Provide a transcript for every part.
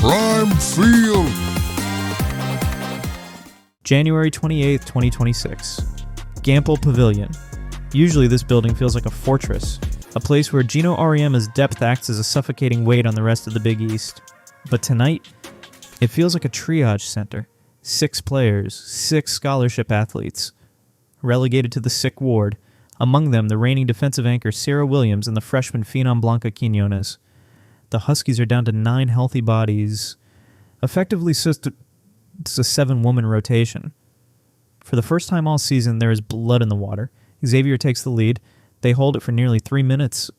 Prime Field. January 28th, 2026. Gampel Pavilion. Usually this building feels like a fortress, a place where Gino Auriemma's depth acts as a suffocating weight on the rest of the Big East. But tonight, it feels like a triage center. 6 players, 6 scholarship athletes, relegated to the sick ward, among them the reigning defensive anchor Serah Williams and the freshman phenom Blanca Quiñónez. The Huskies are down to 9 healthy bodies. Effectively, it's a 7-woman rotation. For the first time all season, there is blood in the water. Xavier takes the lead. They hold it for nearly 3 minutes,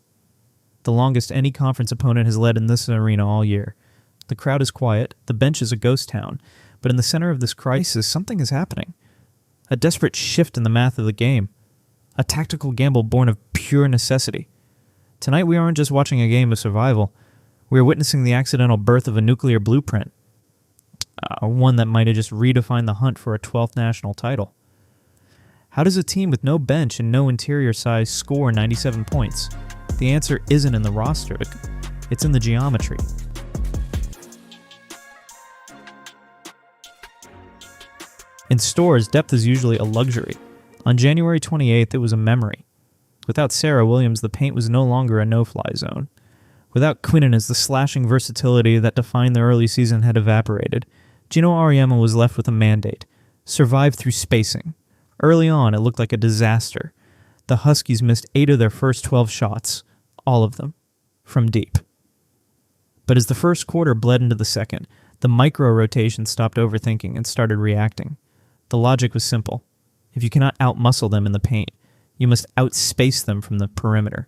the longest any conference opponent has led in this arena all year. The crowd is quiet. The bench is a ghost town. But in the center of this crisis, something is happening. A desperate shift in the math of the game. A tactical gamble born of pure necessity. Tonight we aren't just watching a game of survival. We are witnessing the accidental birth of a nuclear blueprint. One that might have just redefined the hunt for a 12th national title. How does a team with no bench and no interior size score 97 points? The answer isn't in the roster. It's in the geometry. In stores, depth is usually a luxury. On January 28th, it was a memory. Without Serah Williams, the paint was no longer a no-fly zone. Without Quiñónez, the slashing versatility that defined the early season had evaporated. Gino Auriemma was left with a mandate: survive through spacing. Early on, it looked like a disaster. The Huskies missed 8 of their first 12 shots, all of them, from deep. But as the first quarter bled into the second, the micro-rotation stopped overthinking and started reacting. The logic was simple. If you cannot outmuscle them in the paint, you must outspace them from the perimeter.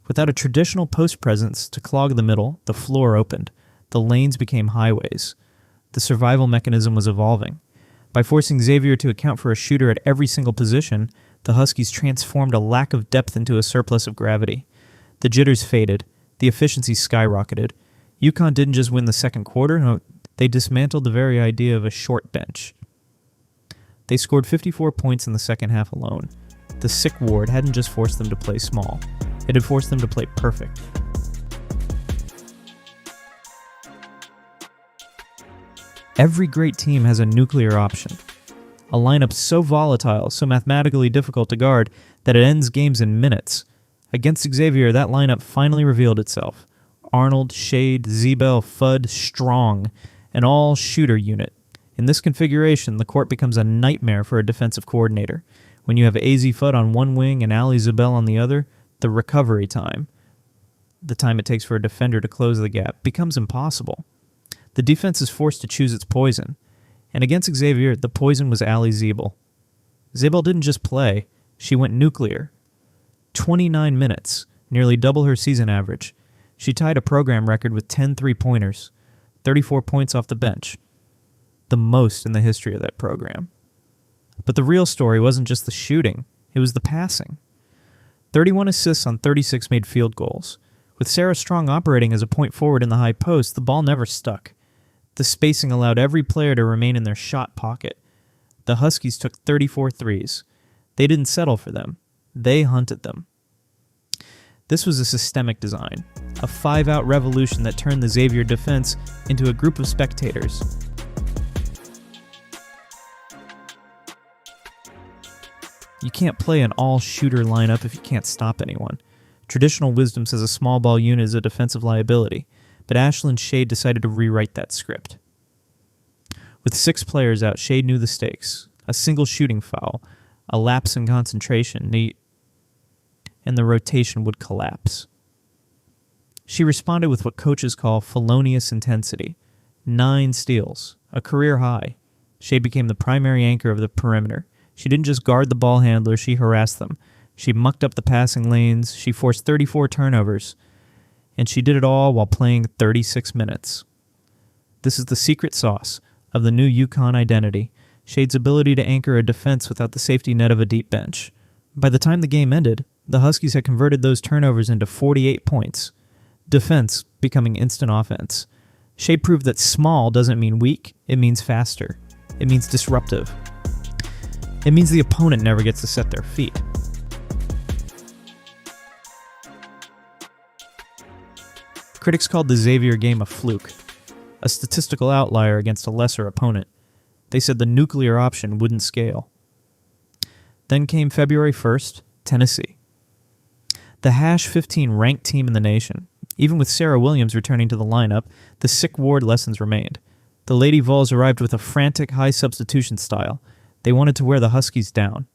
Without a traditional post presence to clog the middle, the floor opened. The lanes became highways. The survival mechanism was evolving. By forcing Xavier to account for a shooter at every single position, the Huskies transformed a lack of depth into a surplus of gravity. The jitters faded. The efficiency skyrocketed. UConn didn't just win the second quarter, no, they dismantled the very idea of a short bench. They scored 54 points in the second half alone. The sick ward hadn't just forced them to play small. It had forced them to play perfect. Every great team has a nuclear option. A lineup so volatile, so mathematically difficult to guard, that it ends games in minutes. Against Xavier, that lineup finally revealed itself. Arnold, Shade, Ziebell, Fudd, Strong, an all-shooter unit. In this configuration, the court becomes a nightmare for a defensive coordinator. When you have AZ Fudd on one wing and Allie Ziebell on the other, the recovery time, the time it takes for a defender to close the gap, becomes impossible. The defense is forced to choose its poison. And against Xavier, the poison was Allie Ziebell. Ziebell didn't just play, she went nuclear. 29 minutes, nearly double her season average. She tied a program record with 10 3-pointers, 34 points off the bench. The most in the history of that program. But the real story wasn't just the shooting, it was the passing. 31 assists on 36 made field goals. With Serah Strong operating as a point forward in the high post, the ball never stuck. The spacing allowed every player to remain in their shot pocket. The Huskies took 34 threes. They didn't settle for them. They hunted them. This was a systemic design, a 5-out revolution that turned the Xavier defense into a group of spectators. You can't play an all-shooter lineup if you can't stop anyone. Traditional wisdom says a small ball unit is a defensive liability, but Ashlyn Shade decided to rewrite that script. With 6 players out, Shade knew the stakes. A single shooting foul, a lapse in concentration, and the rotation would collapse. She responded with what coaches call felonious intensity. 9 steals, a career high. Shade became the primary anchor of the perimeter. She didn't just guard the ball handlers, she harassed them. She mucked up the passing lanes, she forced 34 turnovers, and she did it all while playing 36 minutes. This is the secret sauce of the new UConn identity, Shade's ability to anchor a defense without the safety net of a deep bench. By the time the game ended, the Huskies had converted those turnovers into 48 points. Defense becoming instant offense. Shade proved that small doesn't mean weak, it means faster. It means disruptive. It means the opponent never gets to set their feet. Critics called the Xavier game a fluke. a statistical outlier against a lesser opponent. They said the nuclear option wouldn't scale. Then came February 1st, Tennessee. The #15 ranked team in the nation. Even with Serah Williams returning to the lineup, the sick ward lessons remained. The Lady Vols arrived with a frantic high substitution style. They wanted to wear the Huskies down.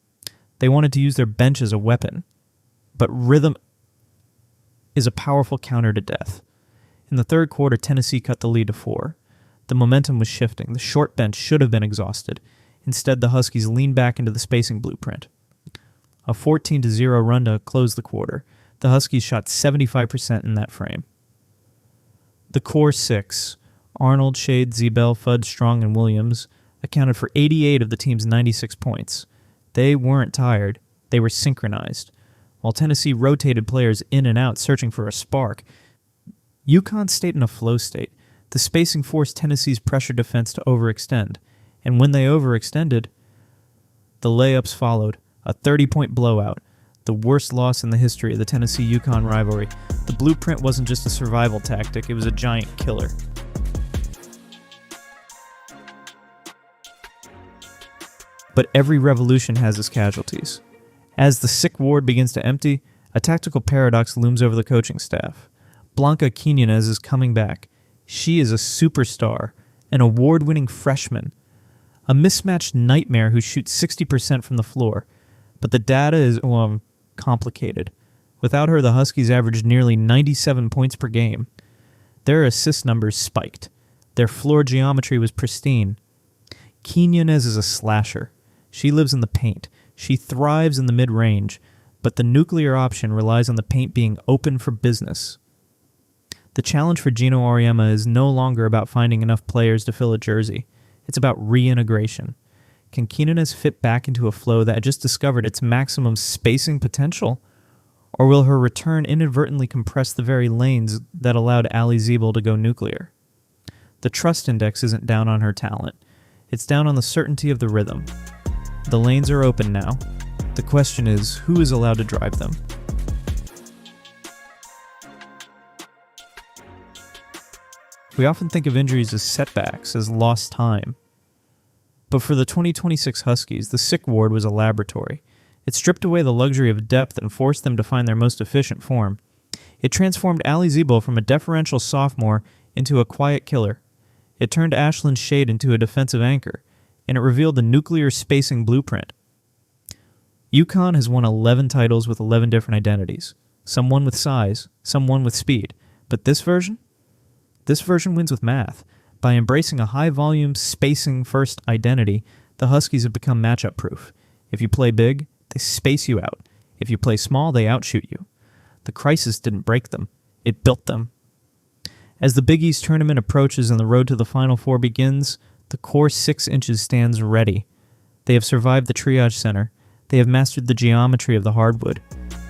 They wanted to use their bench as a weapon. But rhythm is a powerful counter to death. In the third quarter, Tennessee cut the lead to 4. The momentum was shifting. The short bench should have been exhausted. Instead, the Huskies leaned back into the spacing blueprint. A 14-0 run to close the quarter. The Huskies shot 75% in that frame. The core six, Arnold, Shade, Ziebell, Fudd, Strong, and Williams, accounted for 88 of the team's 96 points. They weren't tired. They were synchronized. While Tennessee rotated players in and out searching for a spark, UConn stayed in a flow state. The spacing forced Tennessee's pressure defense to overextend. And when they overextended, the layups followed. A 30-point blowout. The worst loss in the history of the Tennessee-UConn rivalry. The blueprint wasn't just a survival tactic, it was a giant killer. But every revolution has its casualties. As the sick ward begins to empty, a tactical paradox looms over the coaching staff. Blanca Quiñónez is coming back. She is a superstar, an award-winning freshman, a mismatched nightmare who shoots 60% from the floor. But the data is, complicated. Without her, the Huskies averaged nearly 97 points per game. Their assist numbers spiked. Their floor geometry was pristine. Quiñónez is a slasher. She lives in the paint. She thrives in the mid-range, but the nuclear option relies on the paint being open for business. The challenge for Gino Auriemma is no longer about finding enough players to fill a jersey. It's about reintegration. Can Quiñónez fit back into a flow that had just discovered its maximum spacing potential? Or will her return inadvertently compress the very lanes that allowed Allie Ziebell to go nuclear? The trust index isn't down on her talent. It's down on the certainty of the rhythm. The lanes are open now. The question is, who is allowed to drive them? We often think of injuries as setbacks, as lost time. But for the 2026 Huskies, the sick ward was a laboratory. It stripped away the luxury of depth and forced them to find their most efficient form. It transformed Allie Ziebell from a deferential sophomore into a quiet killer. It turned Ashlyn Shade into a defensive anchor, and it revealed the nuclear spacing blueprint. UConn has won 11 titles with 11 different identities. Some won with size, some won with speed. But this version? This version wins with math. By embracing a high-volume, spacing-first identity, the Huskies have become matchup-proof. If you play big, they space you out. If you play small, they outshoot you. The crisis didn't break them. It built them. As the Big East tournament approaches and the road to the Final Four begins, the core 6 inches stands ready. They have survived the triage center. They have mastered the geometry of the hardwood.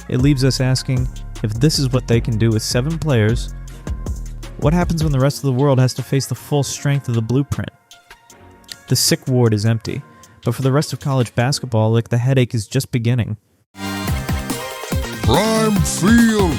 It leaves us asking, if this is what they can do with 7 players, what happens when the rest of the world has to face the full strength of the blueprint? The sick ward is empty, but for the rest of college basketball, the headache is just beginning. Prime Field